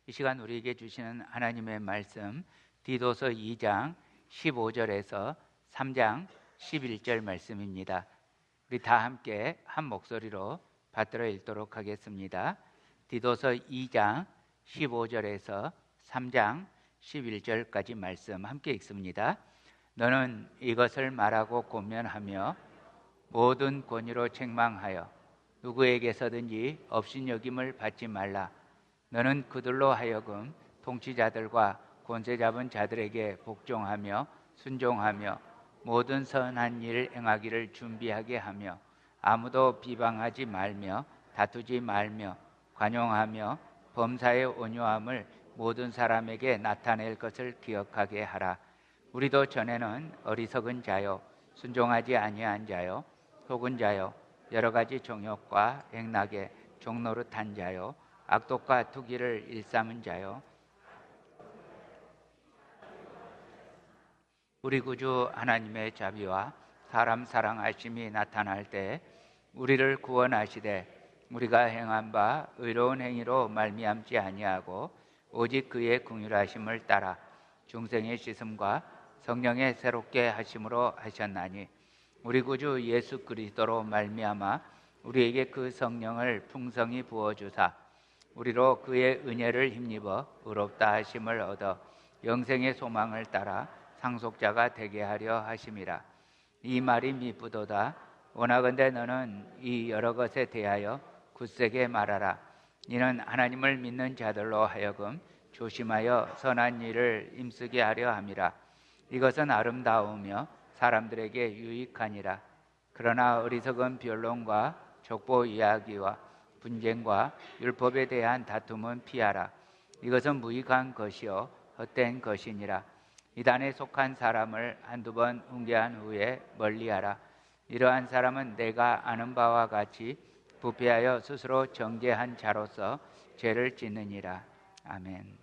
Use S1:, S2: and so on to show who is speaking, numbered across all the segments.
S1: 이 시간 우리에게 주시는 하나님의 말씀 디도서 2장 15절에서 3장 11절 말씀입니다. 우리 다 함께 한 목소리로 받들어 읽도록 하겠습니다. 디도서 2장 15절에서 3장 11절까지 말씀 함께 읽습니다. 너는 이것을 말하고 권면하며 모든 권위로 책망하여 누구에게서든지 업신여김을 받지 말라. 너는 그들로 하여금 통치자들과 권세 잡은 자들에게 복종하며 순종하며 모든 선한 일 행하기를 준비하게 하며 아무도 비방하지 말며 다투지 말며 관용하며 범사의 온유함을 모든 사람에게 나타낼 것을 기억하게 하라. 우리도 전에는 어리석은 자요 순종하지 아니한 자요 속은 자요 여러 가지 정욕과 행락에 종노릇한 자요 악독과 투기를 일삼은 자요 우리 구주 하나님의 자비와 사람 사랑하심이 나타날 때 우리를 구원하시되 우리가 행한 바 의로운 행위로 말미암지 아니하고 오직 그의 긍휼하심을 따라 중생의 씻음과 성령의 새롭게 하심으로 하셨나니 우리 구주 예수 그리스도로 말미암아 우리에게 그 성령을 풍성히 부어주사 우리로 그의 은혜를 힘입어 의롭다 하심을 얻어 영생의 소망을 따라 상속자가 되게 하려 하심이라. 이 말이 미쁘도다. 원하건대 너는 이 여러 것에 대하여 굳세게 말하라. 이는 하나님을 믿는 자들로 하여금 조심하여 선한 일을 힘쓰게 하려 함이라. 이것은 아름다우며 사람들에게 유익하니라. 그러나 어리석은 변론과 족보 이야기와 분쟁과 율법에 대한 다툼은 피하라. 이것은 무익한 것이요 헛된 것이니라. 이단에 속한 사람을 한두 번 훈계한 후에 멀리하라. 이러한 사람은 내가 아는 바와 같이 부패하여 스스로 정죄한 자로서 죄를 짓느니라. 아멘.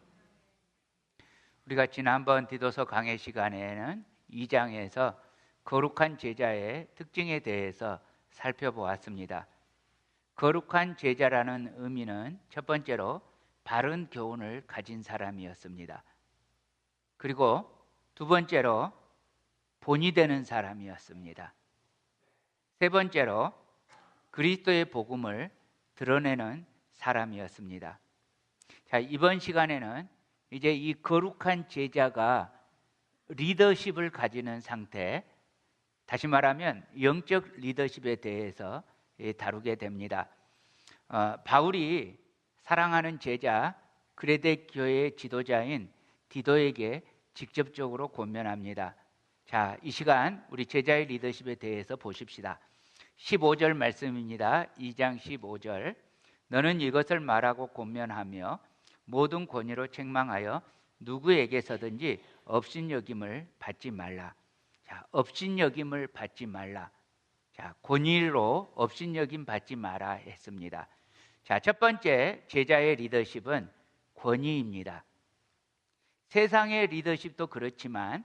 S1: 우리가 지난번 디도서 강해 시간에는 2장에서 거룩한 제자의 특징에 대해서 살펴보았습니다. 거룩한 제자라는 의미는 첫 번째로 바른 교훈을 가진 사람이었습니다. 그리고 두 번째로 본이 되는 사람이었습니다. 세 번째로 그리스도의 복음을 드러내는 사람이었습니다. 자, 이번 시간에는 이제 이 거룩한 제자가 리더십을 가지는 상태, 다시 말하면 영적 리더십에 대해서 다루게 됩니다. 바울이 사랑하는 제자 그레데 교회의 지도자인 디도에게 직접적으로 권면합니다. 자, 이 시간 우리 제자의 리더십에 대해서 보십시다. 15절 말씀입니다. 2장 15절. 너는 이것을 말하고 권면하며 모든 권위로 책망하여 누구에게서든지 업신여김을 받지 말라. 자, 업신여김을 받지 말라. 자, 권위로 업신여김 받지 마라 했습니다. 자, 첫 번째 제자의 리더십은 권위입니다. 세상의 리더십도 그렇지만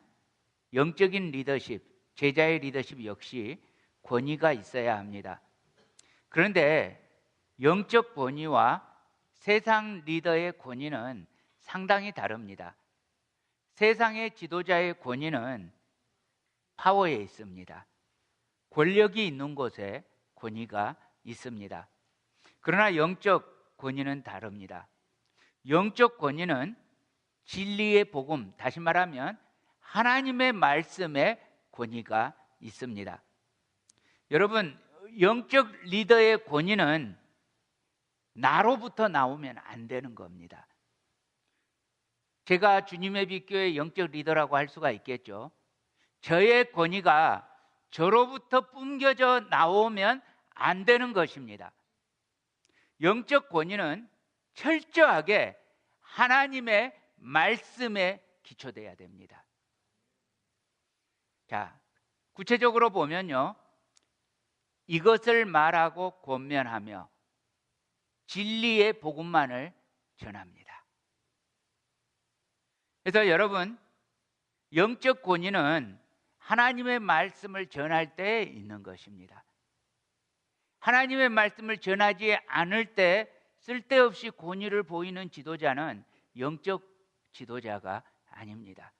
S1: 영적인 리더십, 제자의 리더십 역시 권위가 있어야 합니다. 그런데 영적 권위와 세상 리더의 권위는 상당히 다릅니다. 세상의 지도자의 권위는 파워에 있습니다. 권력이 있는 곳에 권위가 있습니다. 그러나 영적 권위는 다릅니다. 영적 권위는 진리의 복음, 다시 말하면 하나님의 말씀에 권위가 있습니다. 여러분, 영적 리더의 권위는 나로부터 나오면 안 되는 겁니다. 제가 주님의 빛교의 영적 리더라고 할 수가 있겠죠. 저의 권위가 저로부터 뿜겨져 나오면 안 되는 것입니다. 영적 권위는 철저하게 하나님의 말씀에 기초돼야 됩니다. 자, 구체적으로 보면요, 이것을 말하고 권면하며 진리의 복음만을 전합니다. 그래서 여러분, 영적 권위는 하나님의 말씀을 전할 때 있는 것입니다. 하나님의 말씀을 전하지 않을 때 쓸데없이 권위를 보이는 지도자는 영적 지도자가 아닙니다.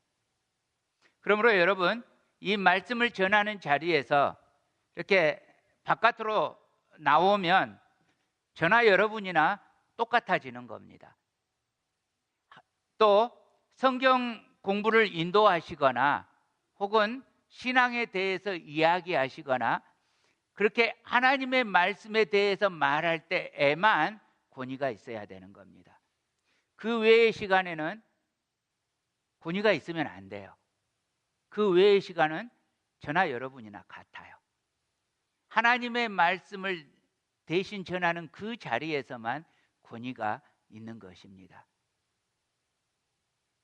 S1: 그러므로 여러분, 이 말씀을 전하는 자리에서 이렇게 바깥으로 나오면 저나 여러분이나 똑같아지는 겁니다. 또 성경 공부를 인도하시거나 혹은 신앙에 대해서 이야기하시거나 그렇게 하나님의 말씀에 대해서 말할 때에만 권위가 있어야 되는 겁니다. 그 외의 시간에는 권위가 있으면 안 돼요. 그 외의 시간은 저나 여러분이나 같아요. 하나님의 말씀을 대신 전하는 그 자리에서만 권위가 있는 것입니다.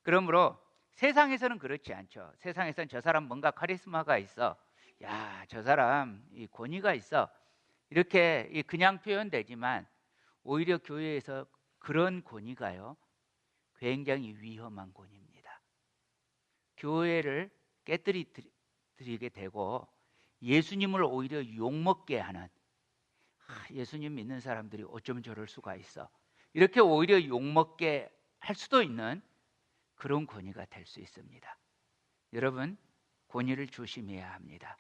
S1: 그러므로 세상에서는 그렇지 않죠. 세상에서는 저 사람 뭔가 카리스마가 있어. 야, 저 사람 이 권위가 있어. 이렇게 그냥 표현되지만 오히려 교회에서 그런 권위가요, 굉장히 위험한 권위입니다. 교회를 깨뜨리게 되고 예수님을 오히려 욕먹게 하는, 예수님 믿는 사람들이 어쩜 저럴 수가 있어, 이렇게 오히려 욕먹게 할 수도 있는 그런 권위가 될 수 있습니다. 여러분, 권위를 조심해야 합니다.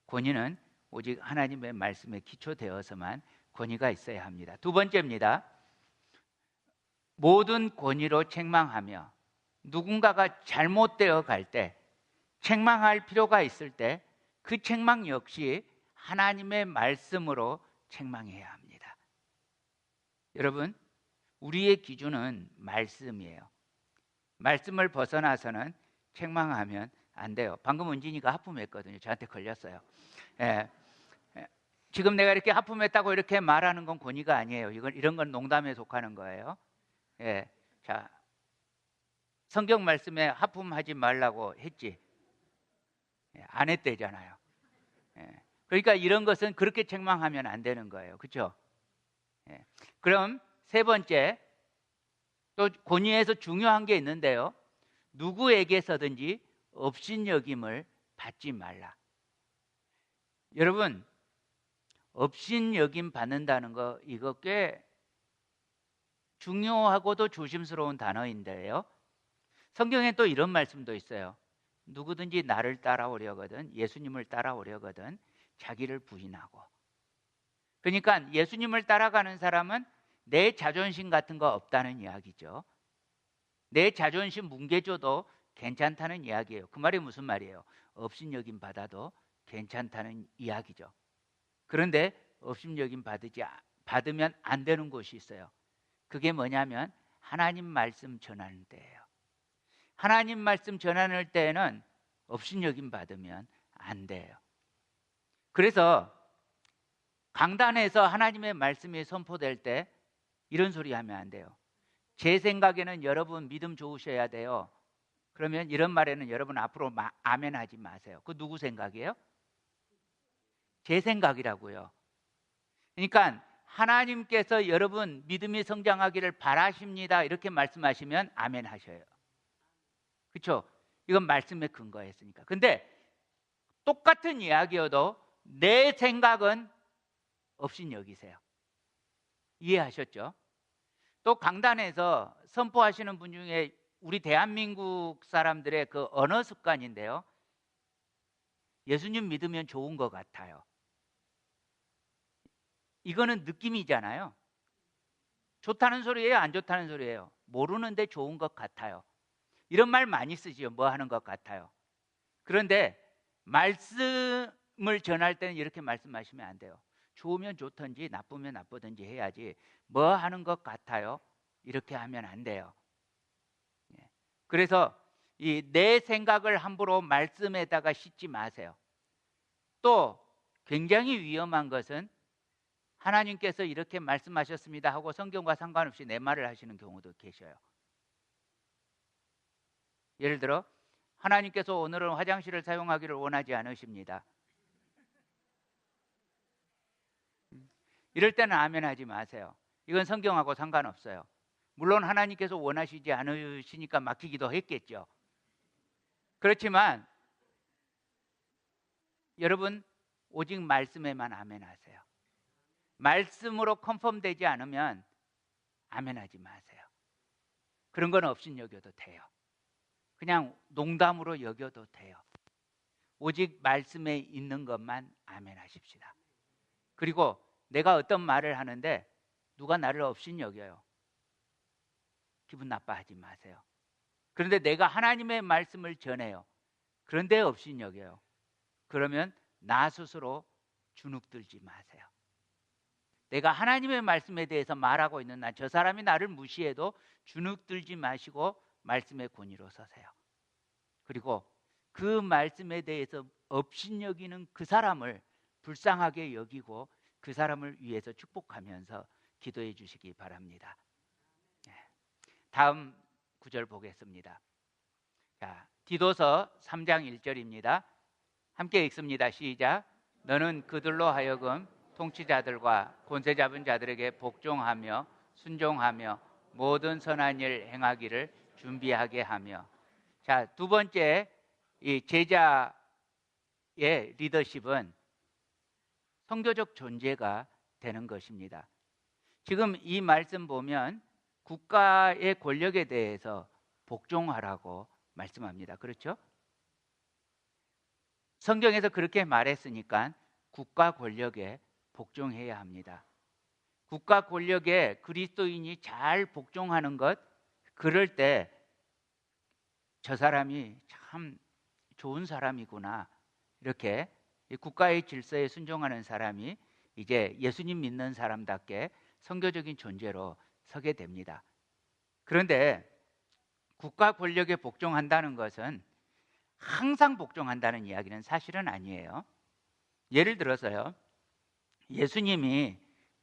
S1: 권위는 오직 하나님의 말씀에 기초되어서만 권위가 있어야 합니다. 두 번째입니다. 모든 권위로 책망하며 누군가가 잘못되어 갈 때, 책망할 필요가 있을 때 그 책망 역시 하나님의 말씀으로 책망해야 합니다. 여러분, 우리의 기준은 말씀이에요. 말씀을 벗어나서는 책망하면 안 돼요. 방금 은진이가 하품했거든요. 저한테 걸렸어요. 지금 내가 이렇게 하품했다고 이렇게 말하는 건 권위가 아니에요. 이런 건 농담에 속하는 거예요. 자, 성경 말씀에 하품하지 말라고 했지. 안 했대잖아요. 그러니까 이런 것은 그렇게 책망하면 안 되는 거예요. 그렇죠? 그럼 세 번째, 또 권위에서 중요한 게 있는데요. 누구에게서든지 업신여김을 받지 말라. 여러분, 업신여김 받는다는 거, 이거 꽤 중요하고도 조심스러운 단어인데요. 성경에 또 이런 말씀도 있어요. 누구든지 나를 따라오려거든, 예수님을 따라오려거든 자기를 부인하고. 그러니까 예수님을 따라가는 사람은 내 자존심 같은 거 없다는 이야기죠. 내 자존심 뭉개줘도 괜찮다는 이야기예요. 그 말이 무슨 말이에요? 업신여김 받아도 괜찮다는 이야기죠. 그런데 업신여김 받으면 안 되는 곳이 있어요. 그게 뭐냐면 하나님 말씀 전하는 때예요. 하나님 말씀 전하는 때에는 업신여김 받으면 안 돼요. 그래서 강단에서 하나님의 말씀이 선포될 때 이런 소리 하면 안 돼요. 제 생각에는 여러분 믿음 좋으셔야 돼요. 그러면 이런 말에는 여러분 앞으로 아멘 하지 마세요. 그 누구 생각이에요? 제 생각이라고요. 그러니까 하나님께서 여러분 믿음이 성장하기를 바라십니다, 이렇게 말씀하시면 아멘 하셔요. 그렇죠? 이건 말씀에 근거했으니까. 근데 똑같은 이야기여도 내 생각은 업신여기세요. 이해하셨죠? 또 강단에서 선포하시는 분 중에 우리 대한민국 사람들의 그 언어 습관인데요. 예수님 믿으면 좋은 것 같아요. 이거는 느낌이잖아요. 좋다는 소리예요, 안 좋다는 소리예요? 모르는데 좋은 것 같아요. 이런 말 많이 쓰지요. 뭐 하는 것 같아요. 그런데 말씀을 전할 때는 이렇게 말씀하시면 안 돼요. 좋으면 좋든지 나쁘면 나쁘든지 해야지 뭐 하는 것 같아요, 이렇게 하면 안 돼요. 그래서 이 내 생각을 함부로 말씀에다가 싣지 마세요. 또 굉장히 위험한 것은 하나님께서 이렇게 말씀하셨습니다 하고 성경과 상관없이 내 말을 하시는 경우도 계셔요. 예를 들어 하나님께서 오늘은 화장실을 사용하기를 원하지 않으십니다. 이럴 때는 아멘 하지 마세요. 이건 성경하고 상관없어요. 물론 하나님께서 원하시지 않으시니까 막히기도 했겠죠. 그렇지만 여러분 오직 말씀에만 아멘 하세요. 말씀으로 컨펌되지 않으면 아멘 하지 마세요. 그런 건 업신여겨도 돼요. 그냥 농담으로 여겨도 돼요. 오직 말씀에 있는 것만 아멘 하십시다. 그리고 내가 어떤 말을 하는데 누가 나를 업신여겨요. 기분 나빠하지 마세요. 그런데 내가 하나님의 말씀을 전해요. 그런데 업신여겨요. 그러면 나 스스로 주눅들지 마세요. 내가 하나님의 말씀에 대해서 말하고 있는 저 사람이 나를 무시해도 주눅들지 마시고 말씀의 권위로 서세요. 그리고 그 말씀에 대해서 업신여기는 그 사람을 불쌍하게 여기고 그 사람을 위해서 축복하면서 기도해 주시기 바랍니다. 다음 구절 보겠습니다. 자, 디도서 3장 1절입니다. 함께 읽습니다. 시작. 너는 그들로 하여금 통치자들과 권세 잡은 자들에게 복종하며 순종하며 모든 선한 일 행하기를 준비하게 하며. 자, 두 번째, 이 제자의 리더십은 선교적 존재가 되는 것입니다. 지금 이 말씀 보면 국가의 권력에 대해서 복종하라고 말씀합니다. 그렇죠? 성경에서 그렇게 말했으니까 국가 권력에 복종해야 합니다. 국가 권력에 그리스도인이 잘 복종하는 것, 그럴 때 저 사람이 참 좋은 사람이구나, 이렇게 국가의 질서에 순종하는 사람이 이제 예수님 믿는 사람답게 선교적인 존재로 서게 됩니다. 그런데 국가 권력에 복종한다는 것은 항상 복종한다는 이야기는 사실은 아니에요. 예를 들어서요, 예수님이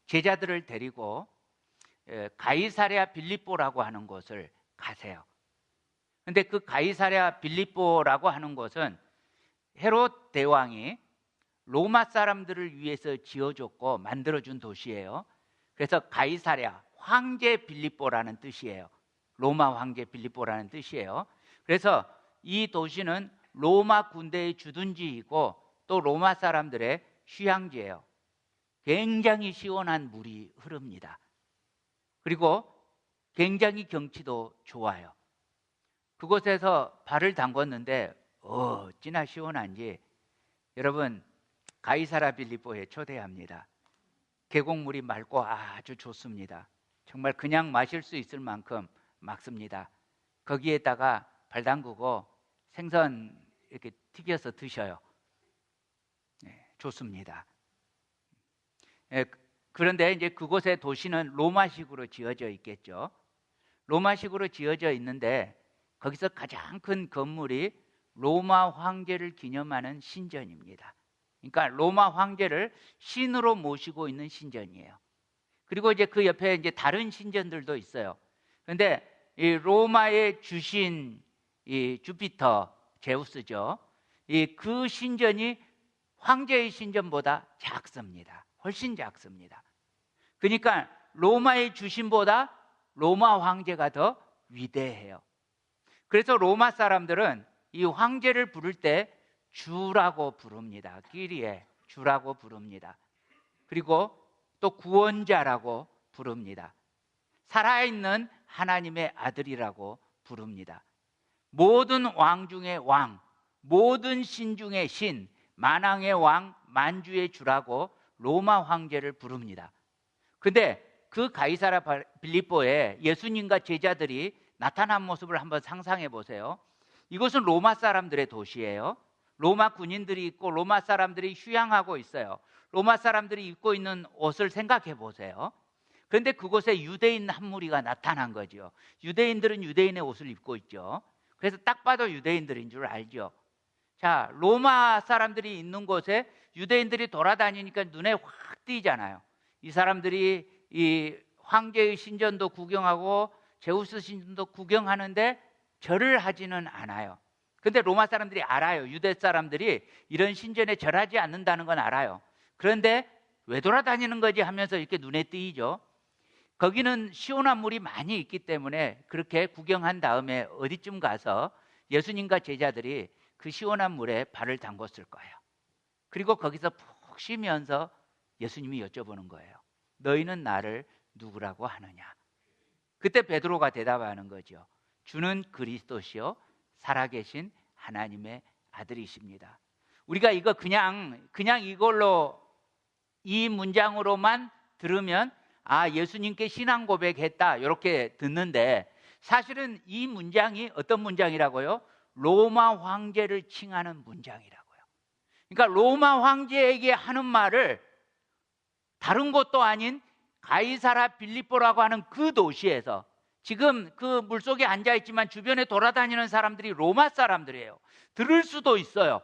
S1: 제자들을 데리고 가이사랴 빌립보라고 하는 곳을 가세요. 근데 그 가이사랴 빌립보라고 하는 곳은 헤롯 대왕이 로마 사람들을 위해서 지어줬고 만들어준 도시예요. 그래서 가이사랴, 황제 빌립보라는 뜻이에요. 로마 황제 빌립보라는 뜻이에요. 그래서 이 도시는 로마 군대의 주둔지이고 또 로마 사람들의 휴양지예요. 굉장히 시원한 물이 흐릅니다. 그리고 굉장히 경치도 좋아요. 그곳에서 발을 담궜는데 어찌나 시원한지 여러분 가이사랴 빌립보에 초대합니다. 계곡물이 맑고 아주 좋습니다. 정말 그냥 마실 수 있을 만큼 맑습니다. 거기에다가 발 담그고 생선 이렇게 튀겨서 드셔요. 좋습니다. 그런데 이제 그곳의 도시는 로마식으로 지어져 있겠죠. 로마식으로 지어져 있는데 거기서 가장 큰 건물이 로마 황제를 기념하는 신전입니다. 그러니까 로마 황제를 신으로 모시고 있는 신전이에요. 그리고 이제 그 옆에 이제 다른 신전들도 있어요. 그런데 이 로마의 주신 이 주피터, 제우스죠. 그 신전이 황제의 신전보다 작습니다. 훨씬 작습니다. 그러니까 로마의 주신보다 로마 황제가 더 위대해요. 그래서 로마 사람들은 이 황제를 부를 때 주라고 부릅니다. 끼리에 주라고 부릅니다. 그리고 또 구원자라고 부릅니다. 살아있는 하나님의 아들이라고 부릅니다. 모든 왕 중의 왕, 모든 신 중의 신, 만왕의 왕, 만주의 주라고 로마 황제를 부릅니다. 근데 그 가이사랴 빌립보에 예수님과 제자들이 나타난 모습을 한번 상상해 보세요. 이곳은 로마 사람들의 도시예요. 로마 군인들이 있고 로마 사람들이 휴양하고 있어요. 로마 사람들이 입고 있는 옷을 생각해 보세요. 그런데 그곳에 유대인 한 무리가 나타난 거죠. 유대인들은 유대인의 옷을 입고 있죠. 그래서 딱 봐도 유대인들인 줄 알죠. 자, 로마 사람들이 있는 곳에 유대인들이 돌아다니니까 눈에 확 띄잖아요. 이 사람들이 이 황제의 신전도 구경하고 제우스 신전도 구경하는데 절을 하지는 않아요. 근데 로마 사람들이 알아요. 유대 사람들이 이런 신전에 절하지 않는다는 건 알아요. 그런데 왜 돌아다니는 거지 하면서 이렇게 눈에 띄죠. 거기는 시원한 물이 많이 있기 때문에 그렇게 구경한 다음에 어디쯤 가서 예수님과 제자들이 그 시원한 물에 발을 담궜을 거예요. 그리고 거기서 푹 쉬면서 예수님이 여쭤보는 거예요. 너희는 나를 누구라고 하느냐? 그때 베드로가 대답하는 거죠. 주는 그리스도시요 살아계신 하나님의 아들이십니다. 우리가 이거 그냥 이걸로 이 문장으로만 들으면 예수님께 신앙 고백했다 이렇게 듣는데, 사실은 이 문장이 어떤 문장이라고요? 로마 황제를 칭하는 문장이라고요. 그러니까 로마 황제에게 하는 말을 다른 곳도 아닌 가이사라 빌립보라고 하는 그 도시에서, 지금 그 물속에 앉아있지만 주변에 돌아다니는 사람들이 로마 사람들이에요. 들을 수도 있어요.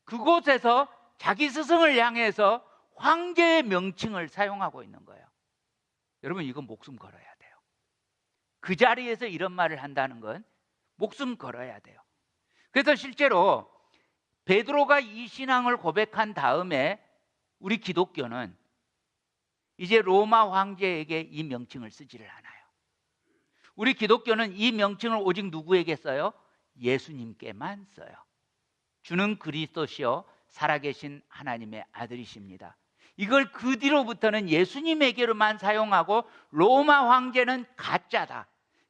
S1: 그곳에서 자기 스승을 향해서 황제의 명칭을 사용하고 있는 거예요. 여러분, 이건 목숨 걸어야 돼요. 그 자리에서 이런 말을 한다는 건 목숨 걸어야 돼요. 그래서 실제로 베드로가 이 신앙을 고백한 다음에 우리 기독교는 이제 로마 황제에게 이 명칭을 쓰지를 않아요. 우리 기독교는 이 명칭을 오직 누구에게 써요? 예수님께만 써요. 주는 그리스도시요 살아계신 하나님의 아들이십니다. 이걸 그 뒤로부터는 예수님에게로만 사용하고, 로마 황제는 가짜다,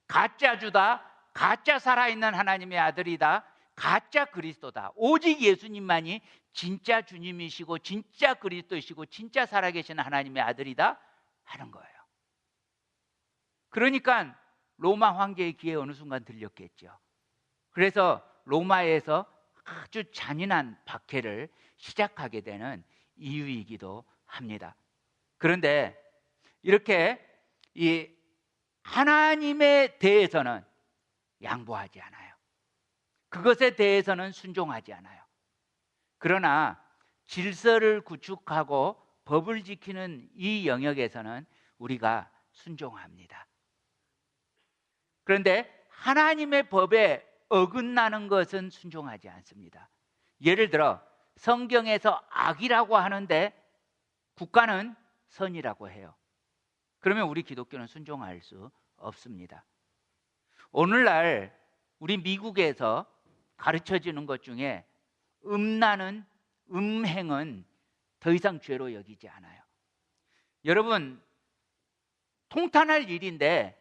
S1: 가짜 주다, 가짜 살아있는 하나님의 아들이다, 가짜 그리스도다, 오직 예수님만이 진짜 주님이시고 진짜 그리스도이시고 진짜 살아계신 하나님의 아들이다 하는 거예요. 그러니까 로마 황제의 귀에 어느 순간 들렸겠죠. 그래서 로마에서 아주 잔인한 박해를 시작하게 되는 이유이기도 합니다. 그런데 이렇게 이 하나님에 대해서는 양보하지 않아요. 그것에 대해서는 순종하지 않아요. 그러나 질서를 구축하고 법을 지키는 이 영역에서는 우리가 순종합니다. 그런데 하나님의 법에 어긋나는 것은 순종하지 않습니다. 예를 들어 성경에서 악이라고 하는데 국가는 선이라고 해요. 그러면 우리 기독교는 순종할 수 없습니다. 오늘날 우리 미국에서 가르쳐지는 것 중에 음란은, 음행은 더 이상 죄로 여기지 않아요. 여러분, 통탄할 일인데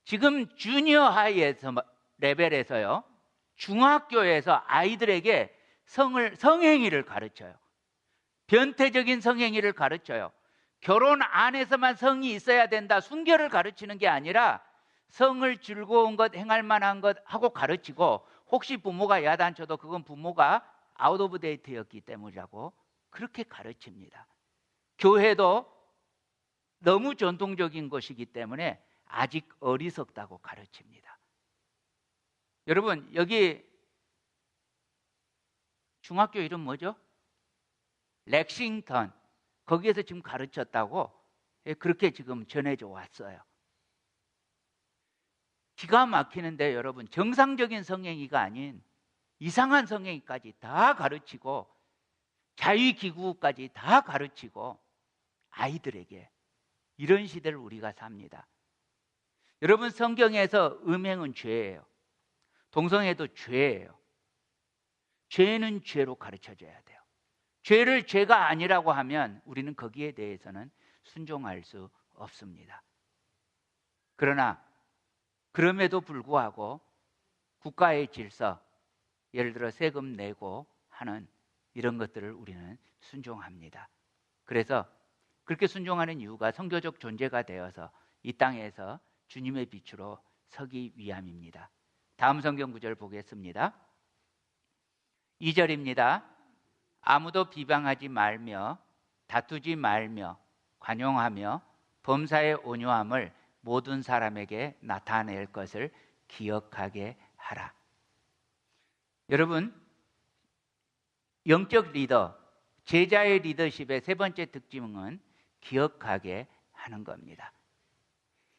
S1: 지금 주니어 하이에서 레벨에서요, 중학교에서 아이들에게 성행위를 가르쳐요. 변태적인 성행위를 가르쳐요. 결혼 안에서만 성이 있어야 된다, 순결을 가르치는 게 아니라 성을 즐거운 것, 행할 만한 것 하고 가르치고, 혹시 부모가 야단쳐도 그건 부모가 아웃 오브 데이트였기 때문이라고 그렇게 가르칩니다. 교회도 너무 전통적인 것이기 때문에 아직 어리석다고 가르칩니다. 여러분, 여기 중학교 이름 뭐죠? 렉싱턴. 거기에서 지금 가르쳤다고 그렇게 지금 전해져 왔어요. 기가 막히는데 여러분, 정상적인 성행위가 아닌 이상한 성행위까지 다 가르치고, 자유기구까지 다 가르치고 아이들에게, 이런 시대를 우리가 삽니다. 여러분, 성경에서 음행은 죄예요. 동성애도 죄예요. 죄는 죄로 가르쳐줘야 돼요. 죄를 죄가 아니라고 하면 우리는 거기에 대해서는 순종할 수 없습니다. 그러나 그럼에도 불구하고 국가의 질서, 예를 들어 세금 내고 하는 이런 것들을 우리는 순종합니다. 그래서 그렇게 순종하는 이유가 선교적 존재가 되어서 이 땅에서 주님의 빛으로 서기 위함입니다. 다음 성경 구절 보겠습니다. 2절입니다. 아무도 비방하지 말며 다투지 말며 관용하며 범사의 온유함을 모든 사람에게 나타낼 것을 기억하게 하라. 여러분, 영적 리더, 제자의 리더십의 세 번째 특징은 기억하게 하는 겁니다.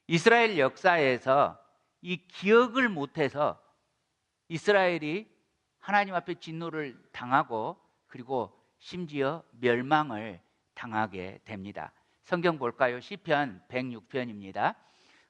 S1: 이스라엘 역사에서 이 기억을 못해서 이스라엘이 하나님 앞에 진노를 당하고, 그리고 심지어 멸망을 당하게 됩니다. 성경 볼까요? 시편 106편입니다.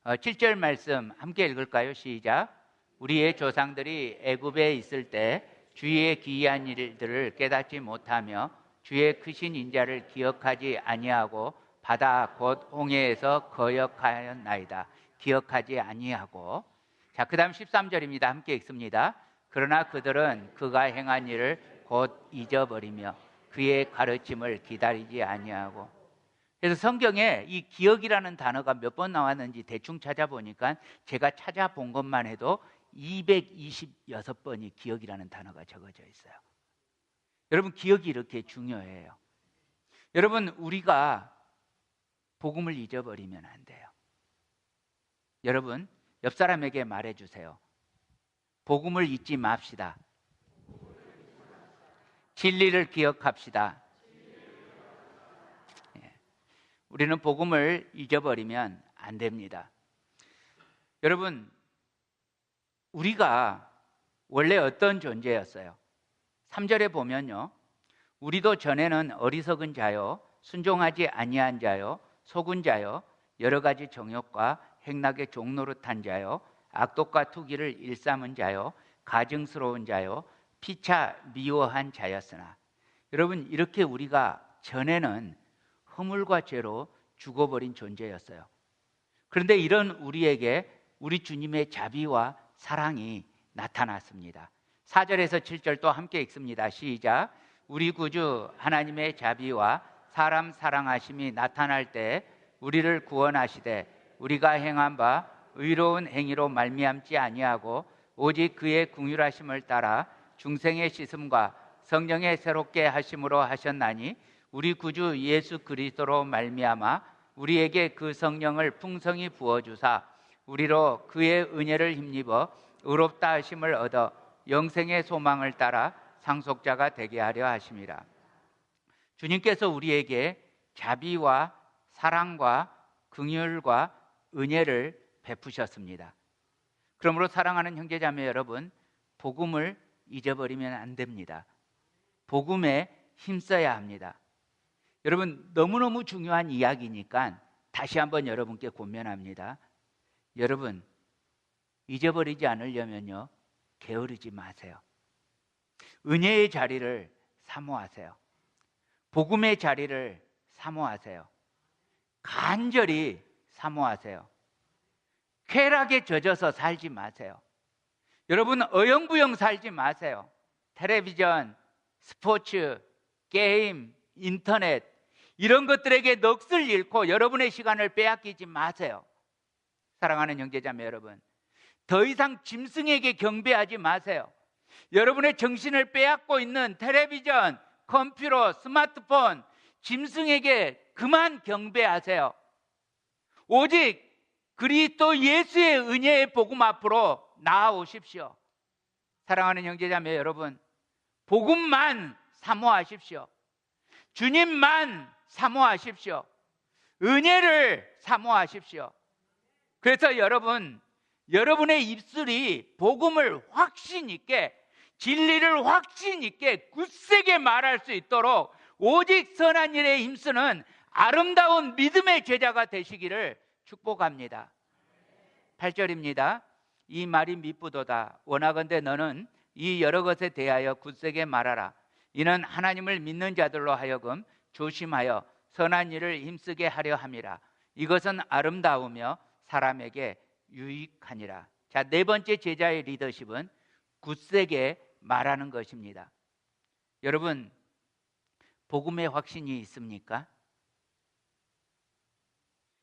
S1: 7절 말씀 함께 읽을까요? 시작. 우리의 조상들이 애굽에 있을 때 주의 기이한 일들을 깨닫지 못하며 주의 크신 인자를 기억하지 아니하고 바다 곧 홍해에서 거역하였나이다. 기억하지 아니하고. 자, 그다음 13절입니다. 함께 읽습니다. 그러나 그들은 그가 행한 일을 곧 잊어버리며 그의 가르침을 기다리지 아니하고. 그래서 성경에 이 기억이라는 단어가 몇 번 나왔는지 대충 찾아보니까 제가 찾아본 것만 해도 226번이 기억이라는 단어가 적어져 있어요. 여러분, 기억이 이렇게 중요해요. 여러분, 우리가 복음을 잊어버리면 안 돼요. 여러분, 옆 사람에게 말해주세요. 복음을 잊지 맙시다. 진리를 기억합시다. 우리는 복음을 잊어버리면 안 됩니다. 여러분, 우리가 원래 어떤 존재였어요? 3절에 보면요, 우리도 전에는 어리석은 자요, 순종하지 아니한 자요, 속은 자요, 여러 가지 정욕과 행락의 종노릇한 자요, 악독과 투기를 일삼은 자요, 가증스러운 자요, 피차 미워한 자였으나. 여러분, 이렇게 우리가 전에는 허물과 죄로 죽어버린 존재였어요. 그런데 이런 우리에게 우리 주님의 자비와 사랑이 나타났습니다. 4절에서 7절 또 함께 읽습니다. 시작. 우리 구주 하나님의 자비와 사람 사랑하심이 나타날 때 우리를 구원하시되 우리가 행한 바 의로운 행위로 말미암지 아니하고 오직 그의 긍휼하심을 따라 중생의 씻음과 성령의 새롭게 하심으로 하셨나니 우리 구주 예수 그리스도로 말미암아 우리에게 그 성령을 풍성히 부어주사 우리로 그의 은혜를 힘입어 의롭다 하심을 얻어 영생의 소망을 따라 상속자가 되게 하려 하심이라. 주님께서 우리에게 자비와 사랑과 긍휼과 은혜를 베푸셨습니다. 그러므로 사랑하는 형제자매 여러분, 복음을 잊어버리면 안 됩니다. 복음에 힘써야 합니다. 여러분, 너무너무 중요한 이야기니까 다시 한번 여러분께 권면합니다. 여러분, 잊어버리지 않으려면요, 게으르지 마세요. 은혜의 자리를 사모하세요. 복음의 자리를 사모하세요. 간절히 사모하세요. 쾌락에 젖어서 살지 마세요. 여러분, 어영부영 살지 마세요. 텔레비전, 스포츠, 게임, 인터넷 이런 것들에게 넋을 잃고 여러분의 시간을 빼앗기지 마세요. 사랑하는 형제자매 여러분, 더 이상 짐승에게 경배하지 마세요. 여러분의 정신을 빼앗고 있는 텔레비전, 컴퓨터, 스마트폰, 짐승에게 그만 경배하세요. 오직 그리스도 예수의 은혜의 복음 앞으로 나아오십시오. 사랑하는 형제자매 여러분, 복음만 사모하십시오. 주님만 사모하십시오. 은혜를 사모하십시오. 그래서 여러분의 입술이 복음을 확신 있게, 진리를 확신 있게 굳세게 말할 수 있도록 오직 선한 일에 힘쓰는 아름다운 믿음의 제자가 되시기를 축복합니다. 8절입니다. 이 말이 미쁘도다. 원하건대 너는 이 여러 것에 대하여 굳세게 말하라. 이는 하나님을 믿는 자들로 하여금 조심하여 선한 일을 힘쓰게 하려 함이라. 이것은 아름다우며 사람에게 유익하니라. 자, 네 번째 제자의 리더십은 굳세게 말하는 것입니다. 여러분, 복음의 확신이 있습니까?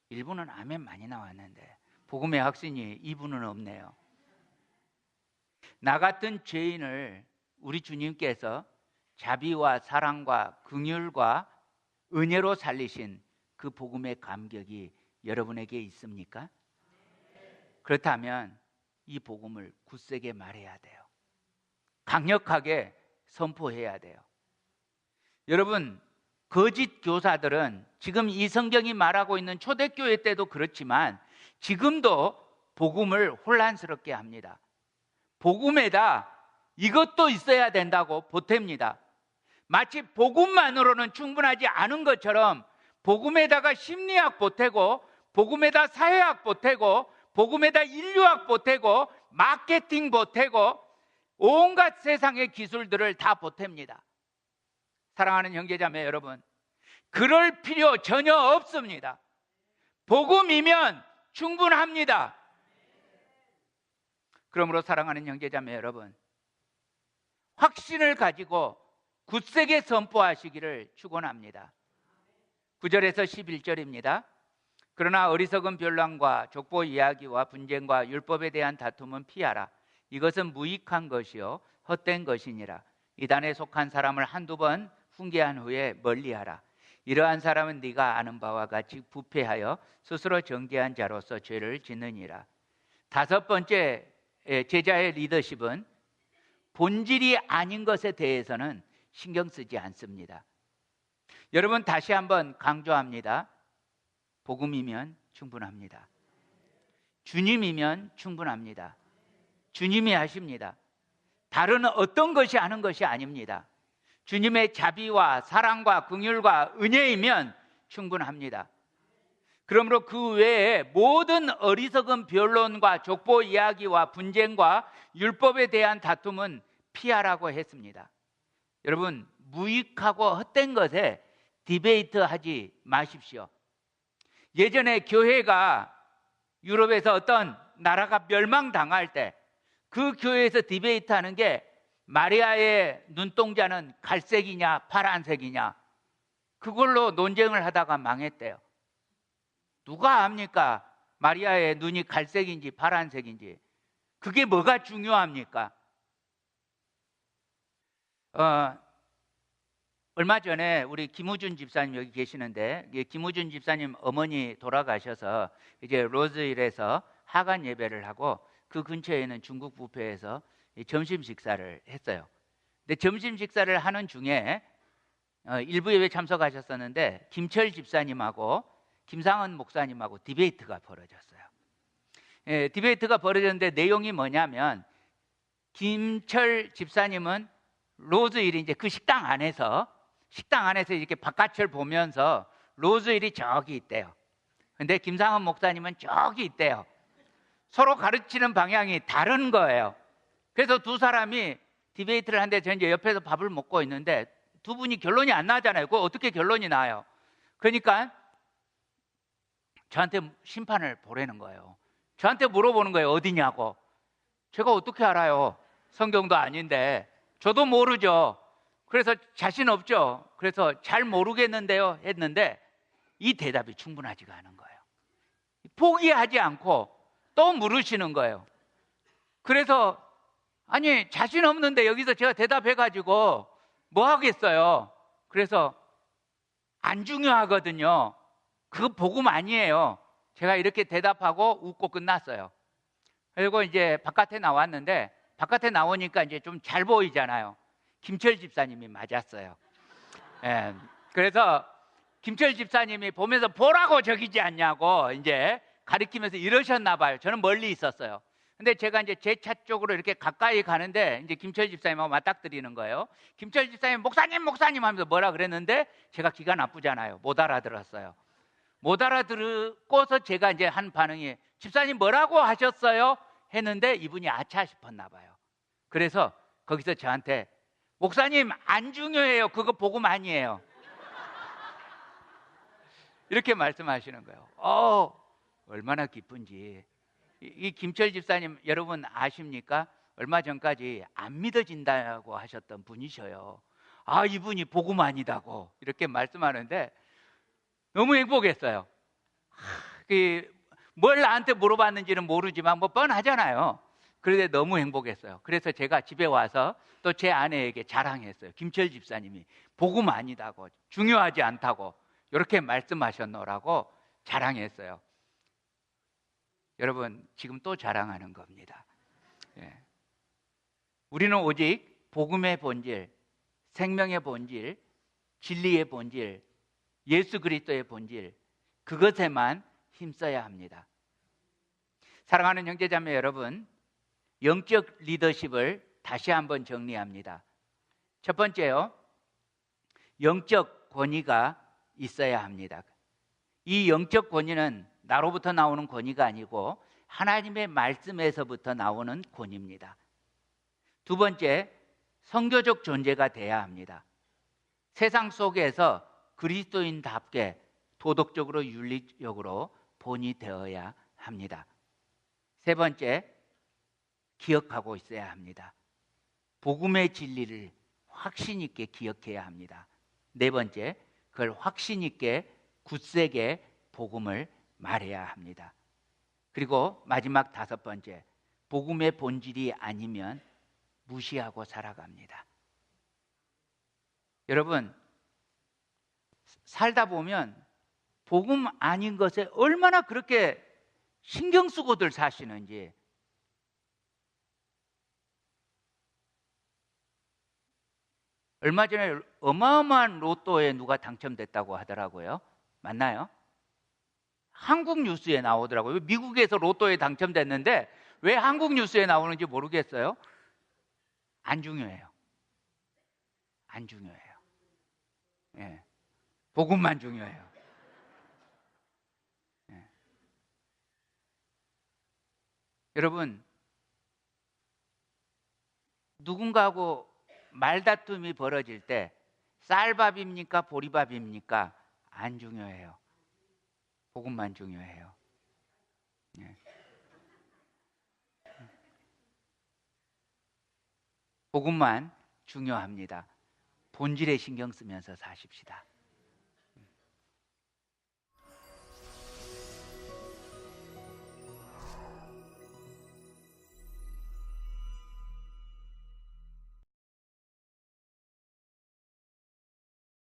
S1: 일부는 아멘 많이 나왔는데 복음의 확신이 이분은 없네요. 나 같은 죄인을 우리 주님께서 자비와 사랑과 긍휼과 은혜로 살리신 그 복음의 감격이 여러분에게 있습니까? 그렇다면 이 복음을 굳세게 말해야 돼요. 강력하게 선포해야 돼요. 여러분, 거짓 교사들은 지금 이 성경이 말하고 있는 초대교회 때도 그렇지만 지금도 복음을 혼란스럽게 합니다. 복음에다 이것도 있어야 된다고 보탭니다. 마치 복음만으로는 충분하지 않은 것처럼 복음에다가 심리학 보태고, 복음에다 사회학 보태고, 복음에다 인류학 보태고, 마케팅 보태고, 온갖 세상의 기술들을 다 보탭니다. 사랑하는 형제자매 여러분, 그럴 필요 전혀 없습니다. 복음이면 충분합니다. 그러므로 사랑하는 형제자매 여러분, 확신을 가지고 굳세게 선포하시기를 축원합니다. 9절에서 11절입니다. 그러나 어리석은 변론과 족보 이야기와 분쟁과 율법에 대한 다툼은 피하라. 이것은 무익한 것이요 헛된 것이니라. 이단에 속한 사람을 한두 번 훈계한 후에 멀리하라. 이러한 사람은 네가 아는 바와 같이 부패하여 스스로 정죄한 자로서 죄를 짓느니라. 다섯 번째, 제자의 리더십은 본질이 아닌 것에 대해서는 신경 쓰지 않습니다. 여러분, 다시 한번 강조합니다. 복음이면 충분합니다. 주님이면 충분합니다. 주님이 하십니다. 다른 어떤 것이 하는 것이 아닙니다. 주님의 자비와 사랑과 긍휼과 은혜이면 충분합니다. 그러므로 그 외에 모든 어리석은 변론과 족보 이야기와 분쟁과 율법에 대한 다툼은 피하라고 했습니다. 여러분, 무익하고 헛된 것에 디베이트 하지 마십시오. 예전에 교회가 유럽에서 어떤 나라가 멸망당할 때 그 교회에서 디베이트 하는 게 마리아의 눈동자는 갈색이냐 파란색이냐, 그걸로 논쟁을 하다가 망했대요. 누가 압니까? 마리아의 눈이 갈색인지 파란색인지. 그게 뭐가 중요합니까? 얼마 전에 우리 김우준 집사님 여기 계시는데, 김우준 집사님 어머니 돌아가셔서 이제 로즈힐에서 하간 예배를 하고 그 근처에 있는 중국 뷔페에서 점심 식사를 했어요. 근데 점심 식사를 하는 중에 일부 예배 참석하셨었는데 김철 집사님하고 김상은 목사님하고 디베이트가 벌어졌어요. 디베이트가 벌어졌는데 내용이 뭐냐면, 김철 집사님은 로즈힐이 이제 그 식당 안에서 이렇게 바깥을 보면서 로즈힐이 저기 있대요. 근데 김상은 목사님은 저기 있대요. 서로 가르치는 방향이 다른 거예요. 그래서 두 사람이 디베이트를 하는데 저 이제 옆에서 밥을 먹고 있는데 두 분이 결론이 안 나잖아요. 그거 어떻게 결론이 나요? 그러니까 저한테 심판을 보내는 거예요. 저한테 물어보는 거예요. 어디냐고. 제가 어떻게 알아요? 성경도 아닌데. 저도 모르죠. 그래서 자신 없죠. 그래서 잘 모르겠는데요 했는데 이 대답이 충분하지가 않은 거예요. 포기하지 않고 또 물으시는 거예요. 그래서 아니, 자신 없는데 여기서 제가 대답해가지고 뭐 하겠어요? 그래서 안 중요하거든요. 그거 복음 아니에요. 제가 이렇게 대답하고 웃고 끝났어요. 그리고 이제 바깥에 나왔는데, 바깥에 나오니까 이제 좀 잘 보이잖아요. 김철 집사님이 맞았어요. 예. 그래서 김철 집사님이 보면서 보라고 적이지 않냐고 이제 가리키면서 이러셨나 봐요. 저는 멀리 있었어요. 근데 제가 이제 제 차 쪽으로 이렇게 가까이 가는데 이제 김철 집사님하고 맞닥뜨리는 거예요. 김철 집사님 목사님 하면서 뭐라 그랬는데 제가 기가 나쁘잖아요. 못 알아들었어요. 못 알아듣고서 제가 이제 한 반응이 집사님 뭐라고 하셨어요? 했는데 이분이 아차 싶었나 봐요. 그래서 거기서 저한테 목사님 안 중요해요. 그거 복음 아니에요. 이렇게 말씀하시는 거예요. 얼마나 기쁜지. 이 김철 집사님 여러분 아십니까? 얼마 전까지 안 믿어진다고 하셨던 분이셔요. 이분이 복음 아니다고 이렇게 말씀하는데 너무 행복했어요. 뭘 나한테 물어봤는지는 모르지만 뭐 뻔하잖아요. 그런데 너무 행복했어요. 그래서 제가 집에 와서 또 제 아내에게 자랑했어요. 김철 집사님이 복음 아니다고, 중요하지 않다고 이렇게 말씀하셨노라고 자랑했어요. 여러분, 지금 또 자랑하는 겁니다. 우리는 오직 복음의 본질, 생명의 본질, 진리의 본질, 예수 그리스도의 본질, 그것에만 힘써야 합니다. 사랑하는 형제자매 여러분, 영적 리더십을 다시 한번 정리합니다. 첫 번째요, 영적 권위가 있어야 합니다. 이 영적 권위는 나로부터 나오는 권위가 아니고 하나님의 말씀에서부터 나오는 권위입니다. 두 번째, 선교적 존재가 돼야 합니다. 세상 속에서 그리스도인답게 도덕적으로 윤리적으로 본이 되어야 합니다. 세 번째, 기억하고 있어야 합니다. 복음의 진리를 확신 있게 기억해야 합니다. 네 번째, 그걸 확신 있게 굳세게 복음을 말해야 합니다. 그리고 마지막 다섯 번째, 복음의 본질이 아니면 무시하고 살아갑니다. 여러분, 살다 보면 복음 아닌 것에 얼마나 그렇게 신경 쓰고들 사시는지. 얼마 전에 어마어마한 로또에 누가 당첨됐다고 하더라고요. 맞나요? 한국 뉴스에 나오더라고요. 미국에서 로또에 당첨됐는데 왜 한국 뉴스에 나오는지 모르겠어요. 안 중요해요. 안 중요해요. 예. 복음만 중요해요. 예. 여러분, 누군가하고 말다툼이 벌어질 때 쌀밥입니까? 보리밥입니까? 안 중요해요. 복음만 중요해요. 예. 복음만 중요합니다. 본질에 신경 쓰면서 사십시다.